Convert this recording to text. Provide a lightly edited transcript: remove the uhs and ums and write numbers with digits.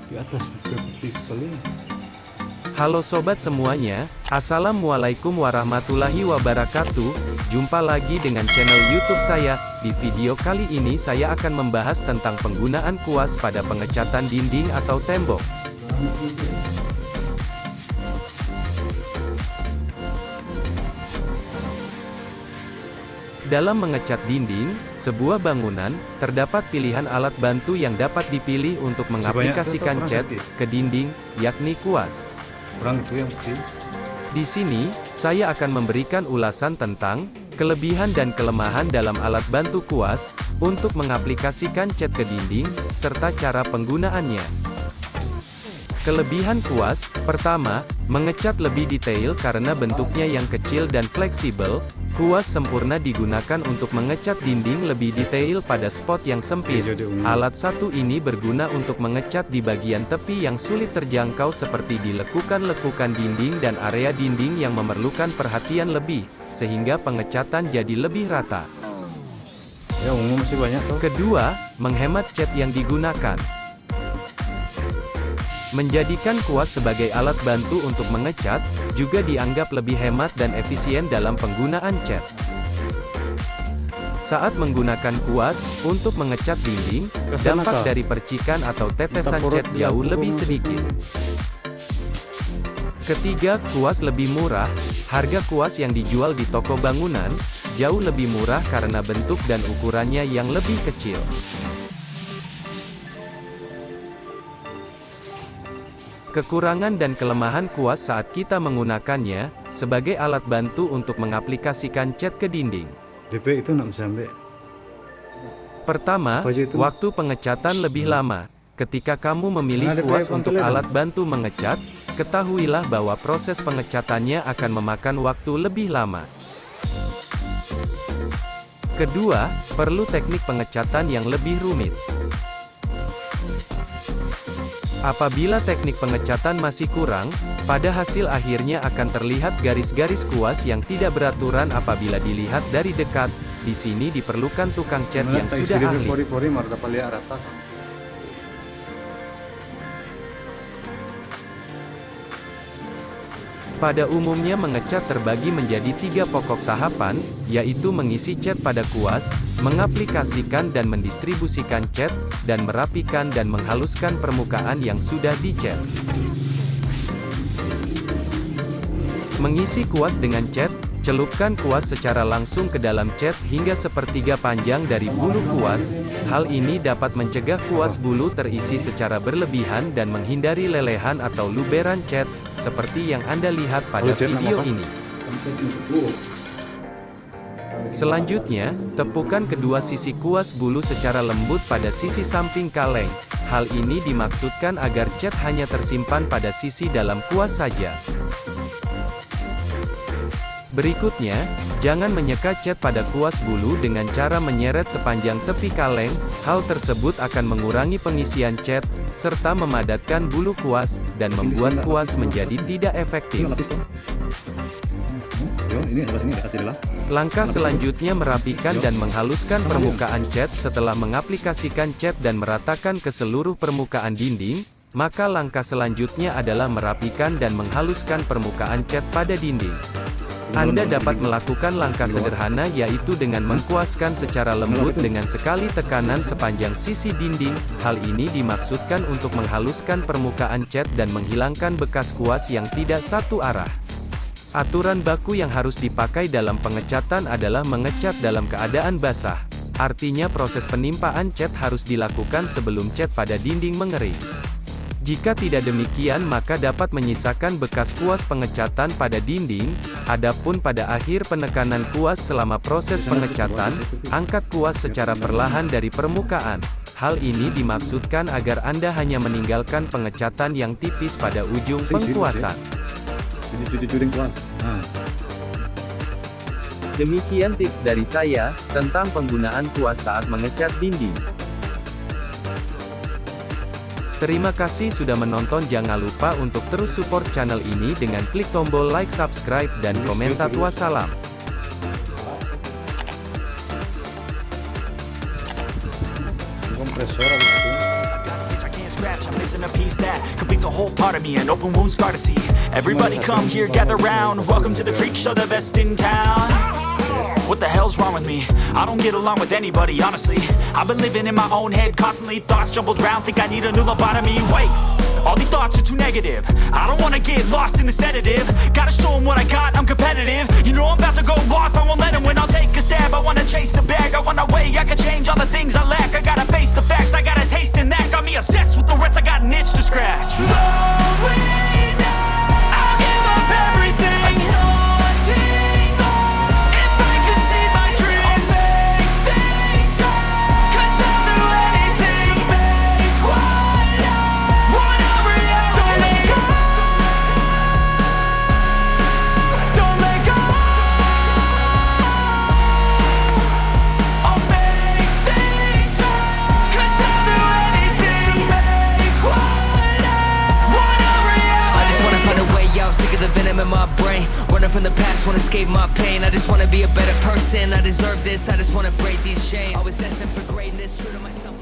Di atas putih sekali. Halo sobat semuanya, Assalamualaikum warahmatullahi wabarakatuh. Jumpa lagi dengan channel YouTube saya. Di video kali ini saya akan membahas tentang penggunaan kuas pada pengecatan dinding atau tembok. Dalam mengecat dinding, sebuah bangunan, terdapat pilihan alat bantu yang dapat dipilih untuk mengaplikasikan cat ke dinding, yakni kuas. Orang itu yang kecil. Di sini, saya akan memberikan ulasan tentang kelebihan dan kelemahan dalam alat bantu kuas untuk mengaplikasikan cat ke dinding, serta cara penggunaannya. Kelebihan kuas, pertama, mengecat lebih detail karena bentuknya yang kecil dan fleksibel. Kuas sempurna digunakan untuk mengecat dinding lebih detail pada spot yang sempit. Alat satu ini berguna untuk mengecat di bagian tepi yang sulit terjangkau seperti di lekukan-lekukan dinding dan area dinding yang memerlukan perhatian lebih, sehingga pengecatan jadi lebih rata. Ya umum sih banyak tuh. Kedua, menghemat cat yang digunakan. Menjadikan kuas sebagai alat bantu untuk mengecat, juga dianggap lebih hemat dan efisien dalam penggunaan cat. Saat menggunakan kuas untuk mengecat dinding, dampak dari percikan atau tetesan cat jauh lebih sedikit. Ketiga, kuas lebih murah. Harga kuas yang dijual di toko bangunan jauh lebih murah karena bentuk dan ukurannya yang lebih kecil. Kekurangan dan kelemahan kuas saat kita menggunakannya sebagai alat bantu untuk mengaplikasikan cat ke dinding. DP itu nggak bisa ambil. Pertama, waktu pengecatan lebih lama. Ketika kamu memilih kuas untuk alat bantu mengecat, ketahuilah bahwa proses pengecatannya akan memakan waktu lebih lama. Kedua, perlu teknik pengecatan yang lebih rumit. Apabila teknik pengecatan masih kurang, pada hasil akhirnya akan terlihat garis-garis kuas yang tidak beraturan apabila dilihat dari dekat. Di sini diperlukan tukang cat yang sudah ahli. Pada umumnya mengecat terbagi menjadi 3 pokok tahapan, yaitu mengisi cat pada kuas, mengaplikasikan dan mendistribusikan cat, dan merapikan dan menghaluskan permukaan yang sudah dicat. Mengisi kuas dengan cat, celupkan kuas secara langsung ke dalam cat hingga sepertiga panjang dari bulu kuas. Hal ini dapat mencegah kuas bulu terisi secara berlebihan dan menghindari lelehan atau luberan cat, seperti yang Anda lihat pada video ini. Selanjutnya, tepukan kedua sisi kuas bulu secara lembut pada sisi samping kaleng. Hal ini dimaksudkan agar cat hanya tersimpan pada sisi dalam kuas saja. Berikutnya, jangan menyeka cat pada kuas bulu dengan cara menyeret sepanjang tepi kaleng. Hal tersebut akan mengurangi pengisian cat, serta memadatkan bulu kuas, dan membuat kuas menjadi tidak efektif. Langkah selanjutnya merapikan dan menghaluskan permukaan cat. Setelah mengaplikasikan cat dan meratakan ke seluruh permukaan dinding, maka langkah selanjutnya adalah merapikan dan menghaluskan permukaan cat pada dinding. Anda dapat melakukan langkah sederhana yaitu dengan mengkuaskan secara lembut dengan sekali tekanan sepanjang sisi dinding. Hal ini dimaksudkan untuk menghaluskan permukaan cat dan menghilangkan bekas kuas yang tidak satu arah. Aturan baku yang harus dipakai dalam pengecatan adalah mengecat dalam keadaan basah. Artinya proses penimpaan cat harus dilakukan sebelum cat pada dinding mengering. Jika tidak demikian maka dapat menyisakan bekas kuas pengecatan pada dinding. Adapun pada akhir penekanan kuas selama proses pengecatan, angkat kuas secara perlahan dari permukaan. Hal ini dimaksudkan agar Anda hanya meninggalkan pengecatan yang tipis pada ujung pengkuasan. Demikian tips dari saya tentang penggunaan kuas saat mengecat dinding. Terima kasih sudah menonton. Jangan lupa untuk terus support channel ini dengan klik tombol like, subscribe, dan komentar. Wassalam. Kompresor habis itu. scratch, I'm missing a piece that completes a whole part of me. An open wound scar to see. Everybody come here, gather round. Welcome to the freak show, the best in town. What the hell's wrong with me? I don't get along with anybody, honestly. I've been living in my own head constantly. Thoughts jumbled around, think I need a new lobotomy. Wait, all these thoughts are too negative. I don't wanna get lost in the sedative. Gotta show them what I got, I'm competitive. You know I'm about to go off, I won't let them win. I'll take a stab, I wanna chase a bag. I wanna weigh, I can change all the things I lack. I gotta face the facts, I got a taste in that. Got me obsessed with the rest, I got an itch to scratch. I'll give up everything. If I could see my dreams, I'll make things right. 'Cause I'll do anything to make what I want a reality. Don't let go. Don't let go. I'll make things right. 'Cause I'll do anything to make what I want a reality. I just wanna find a way out, sick of the venom in my brain. Running from the past, wanna escape my pain. I just wanna be a better person, I deserve this, I just wanna break these chains. Always asking for greatness, true to myself.